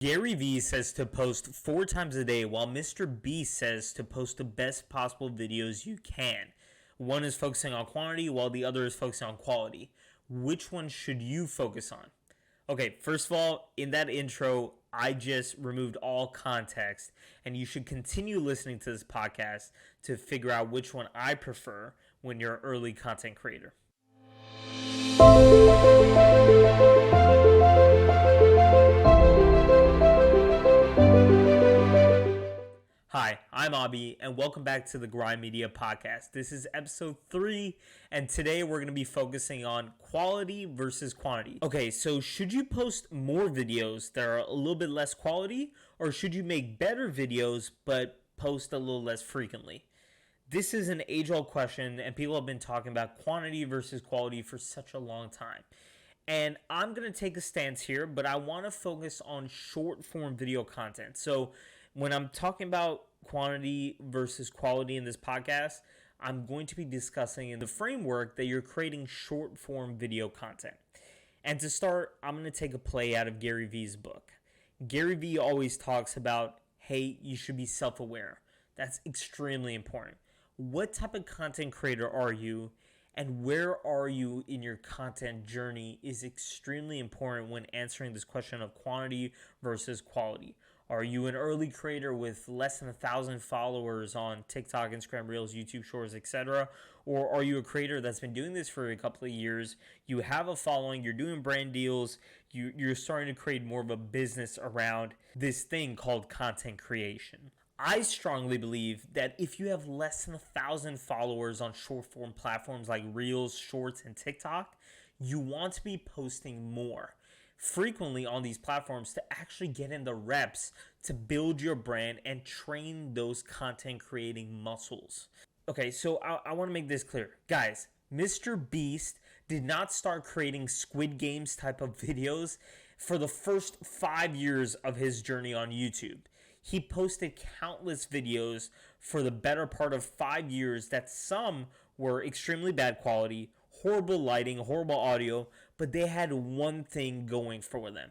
Gary Vee says to post 4 times a day, while Mr. Beast says to post the best possible videos you can. One is focusing on quantity, while the other is focusing on quality. Which one should you focus on? Okay, first of all, in that intro, I just removed all context, and you should continue listening to this podcast to figure out which one I prefer when you're an early content creator. Hi, I'm Abi, and welcome back to the GRND Media Podcast. This is episode 3, and today we're going to be focusing on quality versus quantity. Okay, so should you post more videos that are a little bit less quality, or should you make better videos but post a little less frequently? This is an age-old question, and people have been talking about quantity versus quality for such a long time. And I'm going to take a stance here, but I want to focus on short-form video content. So when I'm talking about quantity versus quality in this podcast, I'm going to be discussing in the framework that you're creating short form video content. And to start, I'm going to take a play out of Gary Vee's book. Gary Vee always talks about, hey, you should be self-aware. That's extremely important. What type of content creator are you? And where are you in your content journey is extremely important when answering this question of quantity versus quality. Are you an early creator with less than 1,000 followers on TikTok, Instagram Reels, YouTube Shorts, etc.? Or are you a creator that's been doing this for a couple of years? You have a following, you're doing brand deals, you're starting to create more of a business around this thing called content creation. I strongly believe that if you have less than 1,000 followers on short form platforms like Reels, Shorts, and TikTok, you want to be posting more frequently on these platforms to actually get in the reps to build your brand and train those content creating muscles. Okay, so I want to make this clear. Guys, Mr. Beast did not start creating Squid Games type of videos for the first 5 years of his journey on YouTube. He posted countless videos for the better part of 5 years that some were extremely bad quality, horrible lighting, horrible audio, but they had one thing going for them.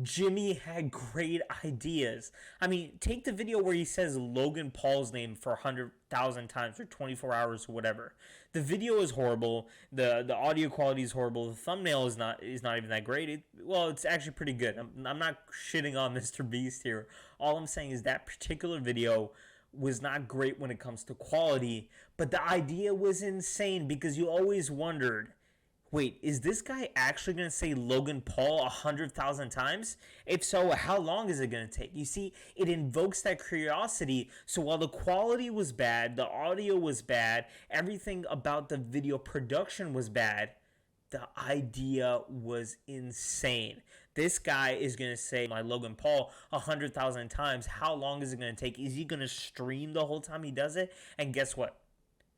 Jimmy had great ideas. I mean, take the video where he says Logan Paul's name for 100,000 times or 24 hours or whatever. The video is horrible. The audio quality is horrible. The thumbnail is not even that great. It's actually pretty good. I'm not shitting on Mr. Beast here. All I'm saying is that particular video was not great when it comes to quality, but the idea was insane because you always wondered, wait, is this guy actually going to say Logan Paul 100,000 times? If so, how long is it going to take? You see, it invokes that curiosity. So while the quality was bad, the audio was bad, everything about the video production was bad, the idea was insane. This guy is going to say my Logan Paul 100,000 times. How long is it going to take? Is he going to stream the whole time he does it? And guess what?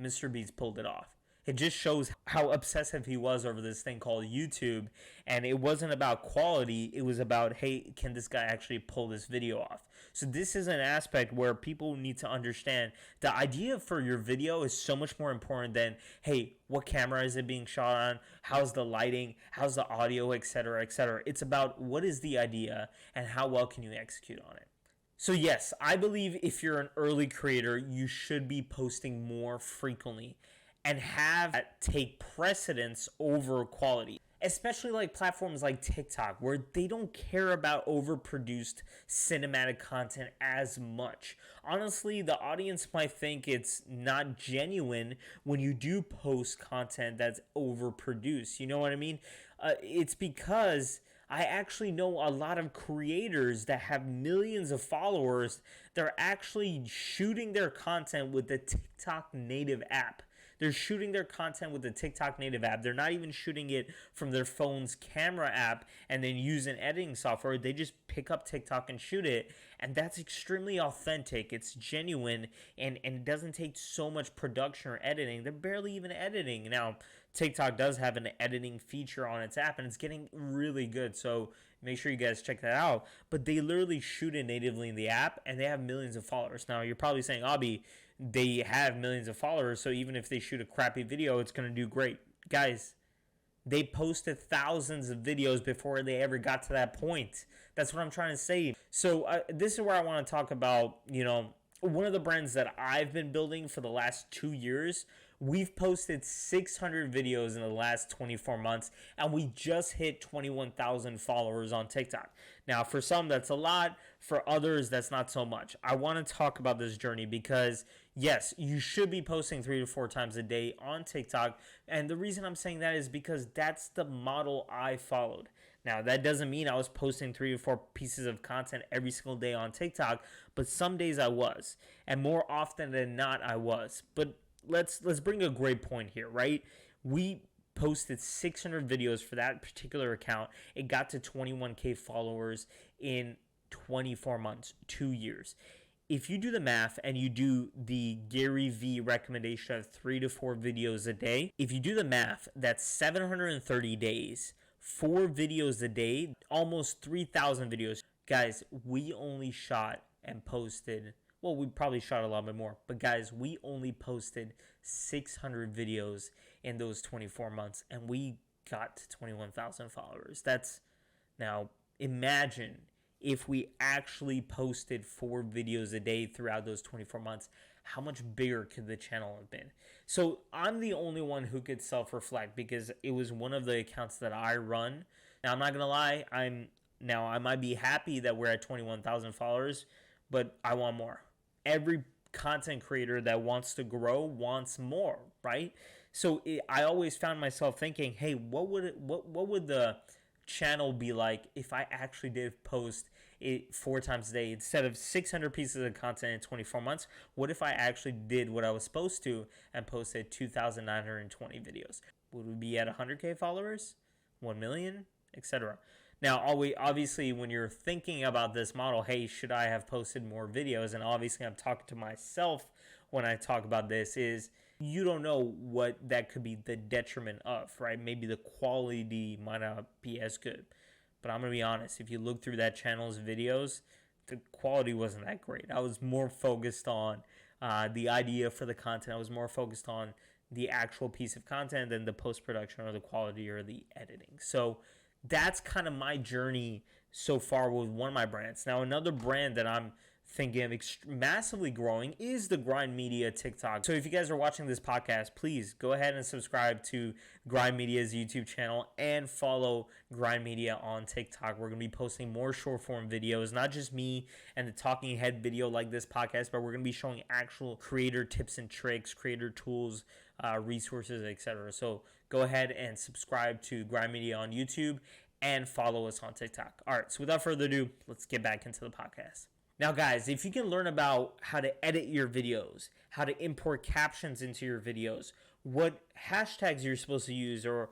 Mr. Beast pulled it off. It just shows how obsessive he was over this thing called YouTube. And it wasn't about quality. It was about, hey, can this guy actually pull this video off? So this is an aspect where people need to understand the idea for your video is so much more important than, hey, what camera is it being shot on? How's the lighting? How's the audio, etc., etc. It's about what is the idea and how well can you execute on it. So yes, I believe if you're an early creator, you should be posting more frequently and have that take precedence over quality. Especially like platforms like TikTok, where they don't care about overproduced cinematic content as much. Honestly, the audience might think it's not genuine when you do post content that's overproduced. You know what I mean? It's because I actually know a lot of creators that have millions of followers. They're actually shooting their content with the TikTok native app. They're shooting their content with the TikTok native app. They're not even shooting it from their phone's camera app and then use an editing software. They just pick up TikTok and shoot it. And that's extremely authentic. It's genuine and it doesn't take so much production or editing. They're barely even editing. Now, TikTok does have an editing feature on its app and it's getting really good. So make sure you guys check that out. But they literally shoot it natively in the app and they have millions of followers. Now, you're probably saying, Abi, they have millions of followers, so even if they shoot a crappy video, it's going to do great. Guys, They posted thousands of videos before they ever got to that point. That's what I'm trying to say. So this is where I want to talk about, one of the brands that I've been building for the last 2 years. We've posted 600 videos in the last 24 months, and we just hit 21,000 followers on TikTok. Now, for some, that's a lot. For others, that's not so much. I want to talk about this journey because, yes, you should be posting 3 to 4 times a day on TikTok. And the reason I'm saying that is because that's the model I followed. Now, that doesn't mean I was posting 3 to 4 pieces of content every single day on TikTok, but some days I was. And more often than not, I was. But let's bring a great point here, right? We posted 600 videos for that particular account. It got to 21K followers in 24 months, 2 years. If you do the math and you do the Gary V recommendation of 3 to 4 videos a day, if you do the math, that's 730 days, 4 videos a day, almost 3,000 videos. Guys, we only shot and posted, well, we probably shot a lot bit more, but guys, we only posted 600 videos in those 24 months, and we got to 21,000 followers. Now, imagine if we actually posted 4 videos a day throughout those 24 months, how much bigger could the channel have been? So I'm the only one who could self-reflect because it was one of the accounts that I run. Now, I'm not going to lie. I might be happy that we're at 21,000 followers, but I want more. Every content creator that wants to grow wants more, right? So I always found myself thinking, hey, what would the channel be like if I actually did post it 4 times a day instead of 600 pieces of content in 24 months? What if I actually did what I was supposed to and posted 2,920 videos? Would we be at 100K followers, 1 million, etc.? Now, obviously, when you're thinking about this model, hey, should I have posted more videos? And obviously, I'm talking to myself when I talk about this, is you don't know what that could be the detriment of, right? Maybe the quality might not be as good. But I'm going to be honest, if you look through that channel's videos, the quality wasn't that great. I was more focused on the idea for the content. I was more focused on the actual piece of content than the post-production or the quality or the editing. So that's kind of my journey so far with one of my brands. Now, another brand that I'm thinking of massively growing is the Grind Media TikTok. So if you guys are watching this podcast, please go ahead and subscribe to Grind Media's YouTube channel and follow Grind Media on TikTok. We're going to be posting more short form videos, not just me and the talking head video like this podcast, but we're going to be showing actual creator tips and tricks, creator tools, resources, etc. So go ahead and subscribe to Grind Media on YouTube and follow us on TikTok. All right, so without further ado, let's get back into the podcast. Now, guys, if you can learn about how to edit your videos, how to import captions into your videos, what hashtags you're supposed to use, or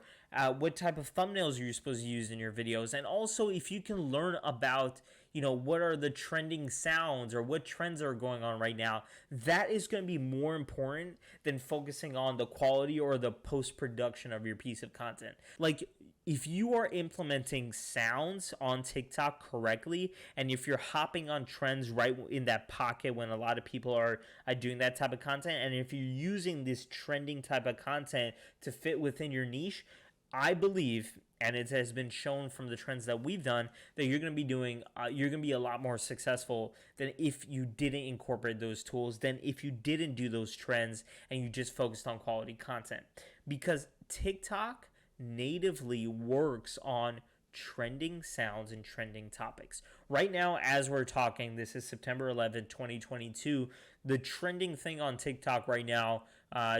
what type of thumbnails you're supposed to use in your videos, and also if you can learn about, what are the trending sounds or what trends are going on right now, that is going to be more important than focusing on the quality or the post-production of your piece of content. Like, if you are implementing sounds on TikTok correctly, and if you're hopping on trends right in that pocket when a lot of people are doing that type of content, and if you're using this trending type of content to fit within your niche, I believe, and it has been shown from the trends that we've done, that you're going to be a lot more successful than if you didn't incorporate those tools, than if you didn't do those trends and you just focused on quality content. Because TikTok natively works on trending sounds and trending topics. Right now, as we're talking, this is September 11th, 2022. The trending thing on TikTok right now,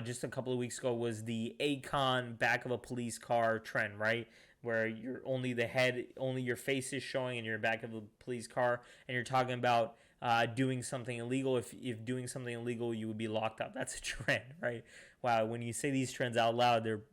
just a couple of weeks ago, was the Akon back of a police car trend, right? Where you're only the head, only your face is showing and you're back of a police car, and you're talking about doing something illegal. If doing something illegal, you would be locked up. That's a trend, right? Wow, when you say these trends out loud, they're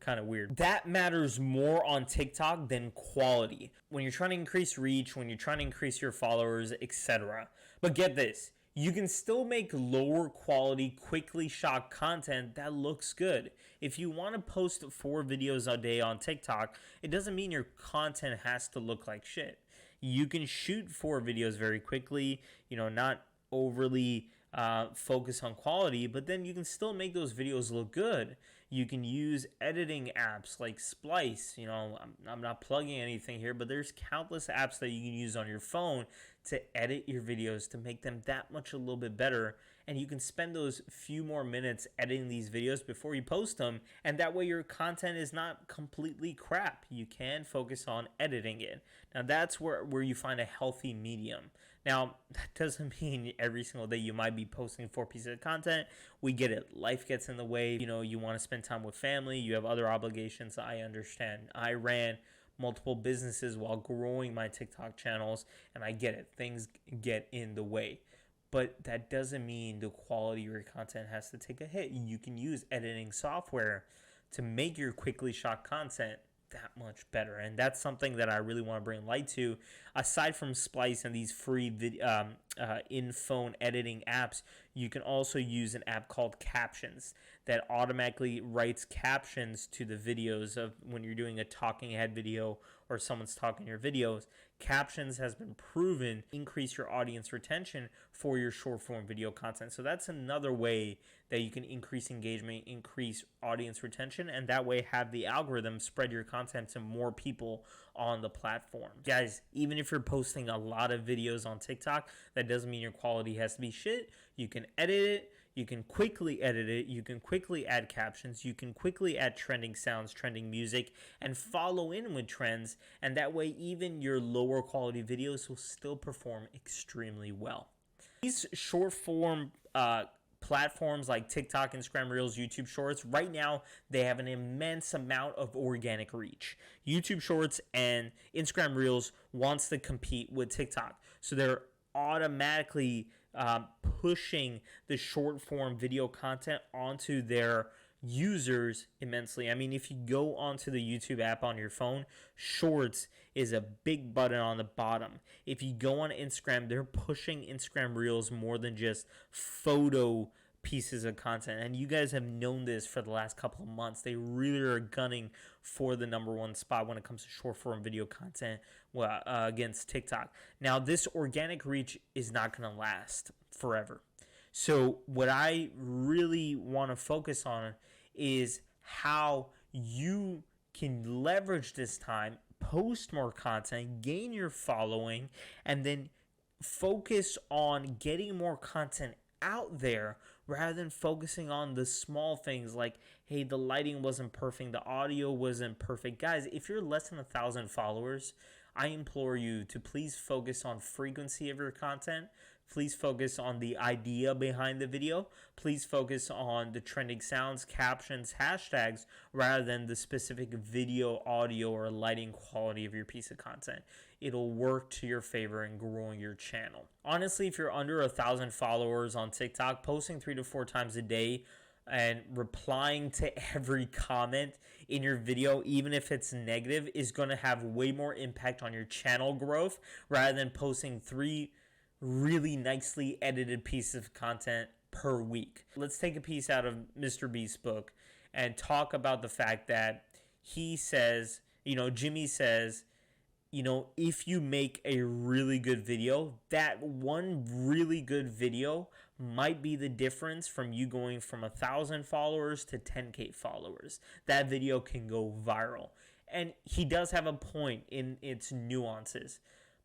kind of weird. That matters more on TikTok than quality. When you're trying to increase reach, when you're trying to increase your followers, etc. But get this, you can still make lower quality, quickly shot content that looks good. If you want to post 4 videos a day on TikTok, it doesn't mean your content has to look like shit. You can shoot 4 videos very quickly, not overly focus on quality, but then you can still make those videos look good. You can use editing apps like Splice. I'm not plugging anything here, but there's countless apps that you can use on your phone to edit your videos to make them that much a little bit better. And you can spend those few more minutes editing these videos before you post them, and that way your content is not completely crap. You can focus on editing it. Now that's where you find a healthy medium. Now, that doesn't mean every single day you might be posting 4 pieces of content. We get it. Life gets in the way. You want to spend time with family. You have other obligations. I understand. I ran multiple businesses while growing my TikTok channels, and I get it. Things get in the way. But that doesn't mean the quality of your content has to take a hit. You can use editing software to make your quickly shot content that much better. And that's something that I really want to bring light to. Aside from Splice and these free in-phone editing apps, you can also use an app called Captions that automatically writes captions to the videos of when you're doing a talking head video or someone's talking your videos. Captions has been proven to increase your audience retention for your short form video content. So that's another way that you can increase engagement, increase audience retention, and that way have the algorithm spread your content to more people on the platform. Guys, even if you're posting a lot of videos on TikTok, that doesn't mean your quality has to be shit. You can edit it. You can quickly edit it. You can quickly add captions. You can quickly add trending sounds, trending music, and follow in with trends. And that way, even your lower quality videos will still perform extremely well. These short form platforms like TikTok, Instagram Reels, YouTube Shorts, right now, they have an immense amount of organic reach. YouTube Shorts and Instagram Reels wants to compete with TikTok. So they're automatically pushing the short form video content onto their users immensely. I mean, if you go onto the YouTube app on your phone, Shorts is a big button on the bottom. If you go on Instagram, they're pushing Instagram Reels more than just photo pieces of content. And you guys have known this for the last couple of months. They really are gunning for the #1 spot when it comes to short form video content against TikTok. Now, this organic reach is not going to last forever. So what I really want to focus on is how you can leverage this time, post more content, gain your following, and then focus on getting more content out there rather than focusing on the small things like, hey, the lighting wasn't perfect, the audio wasn't perfect. Guys, if you're less than 1,000 followers, I implore you to please focus on frequency of your content. Please focus on the idea behind the video. Please focus on the trending sounds, captions, hashtags, rather than the specific video, audio, or lighting quality of your piece of content. It'll work to your favor in growing your channel. Honestly, if you're under 1,000 followers on TikTok, posting 3 to 4 times a day and replying to every comment in your video, even if it's negative, is going to have way more impact on your channel growth rather than posting 3 really nicely edited pieces of content per week. Let's take a piece out of Mr. Beast's book and talk about the fact that he says, Jimmy says, if you make a really good video, that one really good video might be the difference from you going from 1,000 followers to 10K followers. That video can go viral. And he does have a point in its nuances.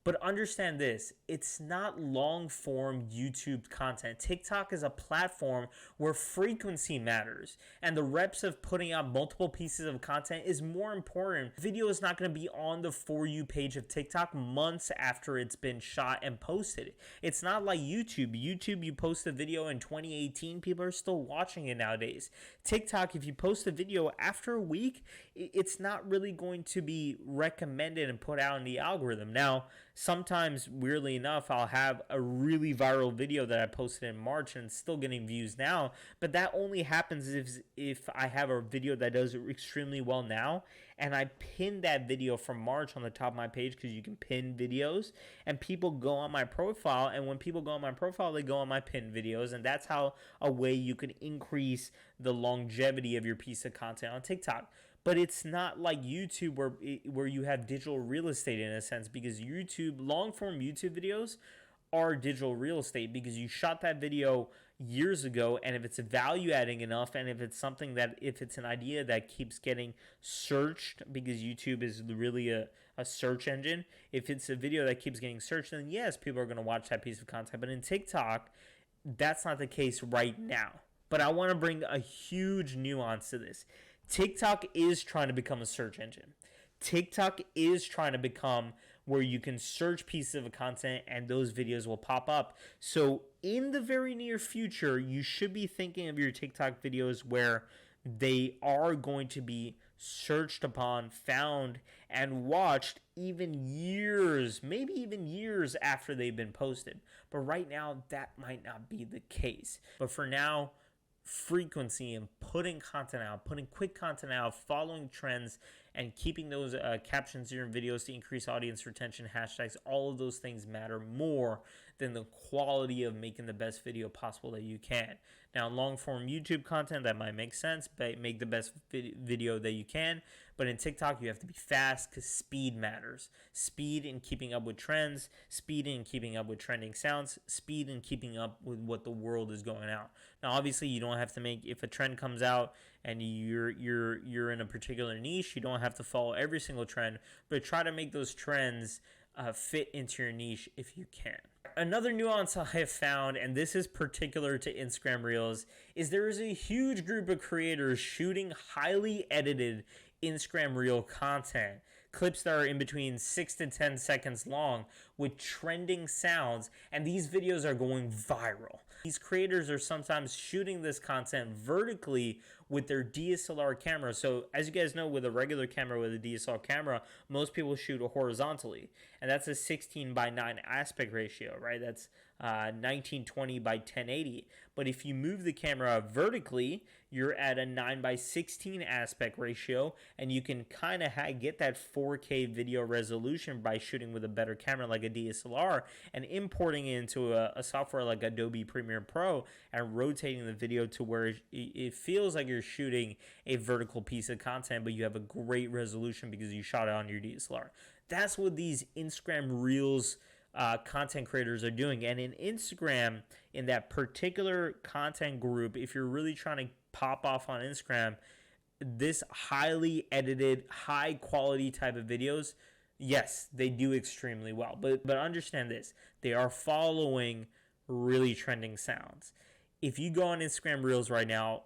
But understand this, it's not long-form YouTube content. TikTok is a platform where frequency matters, and the reps of putting out multiple pieces of content is more important. Video is not going to be on the For You page of TikTok months after it's been shot and posted. It's not like YouTube. YouTube, you post a video in 2018, people are still watching it nowadays. TikTok, if you post a video after a week, it's not really going to be recommended and put out in the algorithm. Now, sometimes, weirdly enough, I'll have a really viral video that I posted in March and it's still getting views now, but that only happens if I have a video that does extremely well now and I pin that video from March on the top of my page, because you can pin videos and people go on my profile, and when people go on my profile, they go on my pinned videos, and that's how a way you can increase the longevity of your piece of content on TikTok. But it's not like YouTube where you have digital real estate in a sense, because YouTube, long-form YouTube videos are digital real estate because you shot that video years ago, and if it's value adding enough, and if it's something that, if it's an idea that keeps getting searched, because YouTube is really a search engine, if it's a video that keeps getting searched, then yes, people are going to watch that piece of content. But in TikTok, that's not the case right now. But I want to bring a huge nuance to this. TikTok is trying to become a search engine. TikTok is trying to become where you can search pieces of content and those videos will pop up. So in the very near future, you should be thinking of your TikTok videos where they are going to be searched upon, found, and watched even years, maybe even years after they've been posted. But right now, that might not be the case. But for now, frequency and putting content out, putting quick content out, following trends, and keeping those captions in your videos to increase audience retention, hashtags, all of those things matter more than the quality of making the best video possible that you can. Now, long form YouTube content, that might make sense, but make the best video that you can. But in TikTok, you have to be fast because speed matters. Speed in keeping up with trends, speed in keeping up with trending sounds, speed in keeping up with what the world is going out. Now, obviously, you don't have to make, if a trend comes out and you're in a particular niche, you don't have to follow every single trend, but try to make those trends fit into your niche if you can. Another nuance I have found, and this is particular to Instagram Reels, is there is a huge group of creators shooting highly edited Instagram Reel content, clips that are in between 6 to 10 seconds long with trending sounds, and these videos are going viral. These creators are sometimes shooting this content vertically with their DSLR camera. So as you guys know, with a regular camera, with a DSLR camera, most people shoot horizontally, and that's a 16:9 aspect ratio, right? That's 1920 by 1080. But if you move the camera vertically, you're at a 9:16 aspect ratio, and you can kind of get that 4K video resolution by shooting with a better camera like a DSLR and importing it into a software like Adobe Premiere Pro and rotating the video to where it feels like you're shooting a vertical piece of content, but you have a great resolution because you shot it on your DSLR. That's what these Instagram Reels content creators are doing. And in Instagram, in that particular content group, if you're really trying to pop off on Instagram, this highly edited, high quality type of videos, yes, they do extremely well. But understand this, they are following really trending sounds. If you go on Instagram Reels right now,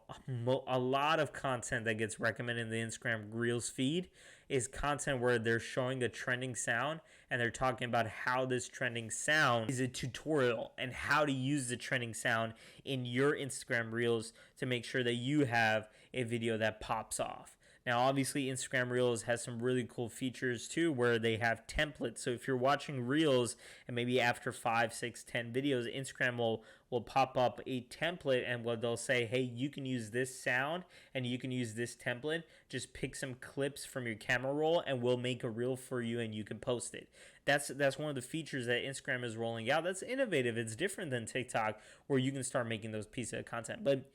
a lot of content that gets recommended in the Instagram Reels feed is content where they're showing a trending sound and they're talking about how this trending sound is a tutorial and how to use the trending sound in your Instagram Reels to make sure that you have a video that pops off. Now, obviously, Instagram Reels has some really cool features too, where they have templates. So if you're watching Reels and maybe after 5, 6, 10 videos, Instagram will pop up a template and what they'll say, hey, you can use this sound and you can use this template. Just pick some clips from your camera roll and we'll make a reel for you and you can post it. That's one of the features that Instagram is rolling out. That's innovative. It's different than TikTok, where you can start making those pieces of content. But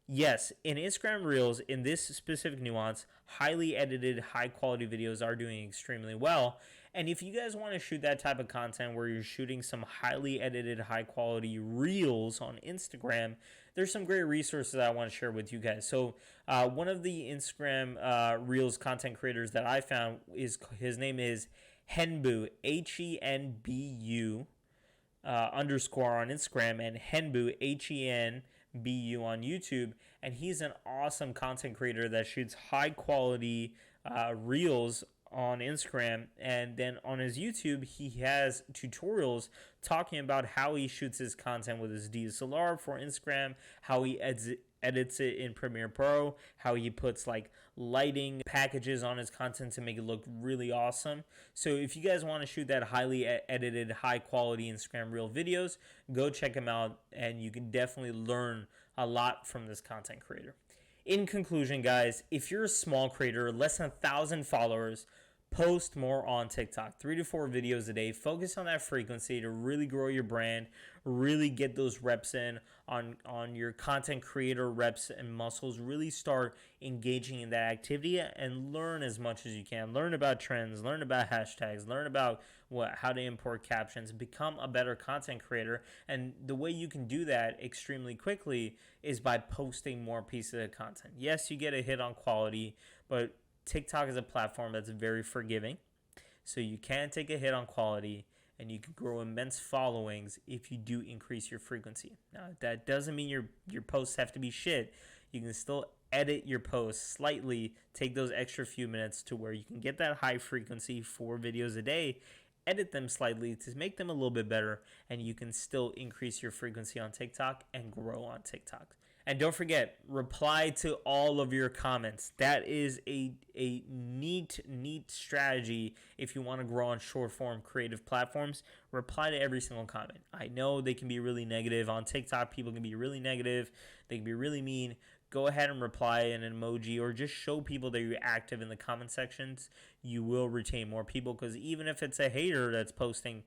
yes, in Instagram Reels, in this specific nuance, highly edited, high quality videos are doing extremely well. And if you guys want to shoot that type of content where you're shooting some highly edited, high quality Reels on Instagram, there's some great resources that I want to share with you guys. So one of the Instagram Reels content creators that I found, his name is Henbu, HENBU underscore on Instagram, and Henbu, HENBU on YouTube. And he's an awesome content creator that shoots high quality reels on Instagram, and then on his YouTube he has tutorials talking about how he shoots his content with his DSLR for Instagram, how he edits it in Premiere Pro, how he puts like lighting packages on his content to make it look really awesome. So if you guys want to shoot that highly edited, high quality Instagram Reel videos, go check him out and you can definitely learn a lot from this content creator. In conclusion, guys, if you're a small creator, less than 1,000 followers, Post more on TikTok, 3 to 4 videos a day. Focus on that frequency to really grow your brand, really get those reps in on your content creator reps and muscles. Really start engaging in that activity and learn as much as you can. Learn about trends, learn about hashtags, learn about how to import captions, become a better content creator. And the way you can do that extremely quickly is by posting more pieces of content. Yes, you get a hit on quality, but TikTok is a platform that's very forgiving. So you can take a hit on quality and you can grow immense followings if you do increase your frequency. Now, that doesn't mean your posts have to be shit. You can still edit your posts slightly, take those extra few minutes to where you can get that high frequency 4 videos a day, edit them slightly to make them a little bit better, and you can still increase your frequency on TikTok and grow on TikTok. And don't forget, reply to all of your comments. That is a neat strategy if you want to grow on short form creative platforms. Reply to every single comment. I know they can be really negative. On TikTok, people can be really negative. They can be really mean. Go ahead and reply in an emoji or just show people that you're active in the comment sections. You will retain more people, because even if it's a hater that's posting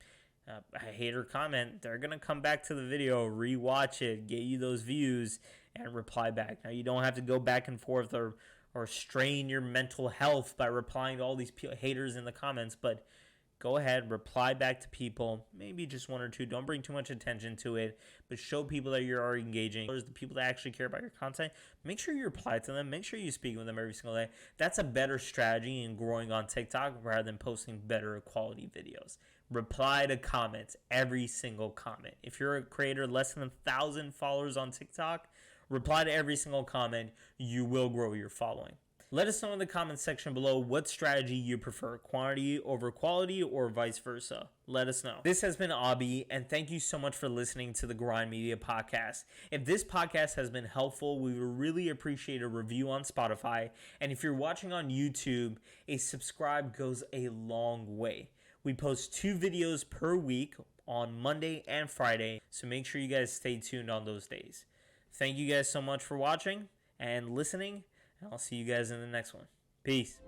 a hater comment, they're going to come back to the video, rewatch it, get you those views, and reply back. Now, you don't have to go back and forth or strain your mental health by replying to all these haters in the comments, but go ahead, reply back to people, maybe just 1 or 2. Don't bring too much attention to it, but show people that you are engaging. There's the people that actually care about your content. Make sure you reply to them. Make sure you speak with them every single day. That's a better strategy in growing on TikTok rather than posting better quality videos. Reply to comments, every single comment. If you're a creator less than 1,000 followers on TikTok, reply to every single comment. You will grow your following. Let us know in the comments section below what strategy you prefer, quantity over quality or vice versa. Let us know. This has been Abi, and thank you so much for listening to the Grind Media Podcast. If this podcast has been helpful, we would really appreciate a review on Spotify. And if you're watching on YouTube, a subscribe goes a long way. We post 2 videos per week on Monday and Friday, so make sure you guys stay tuned on those days. Thank you guys so much for watching and listening, and I'll see you guys in the next one. Peace.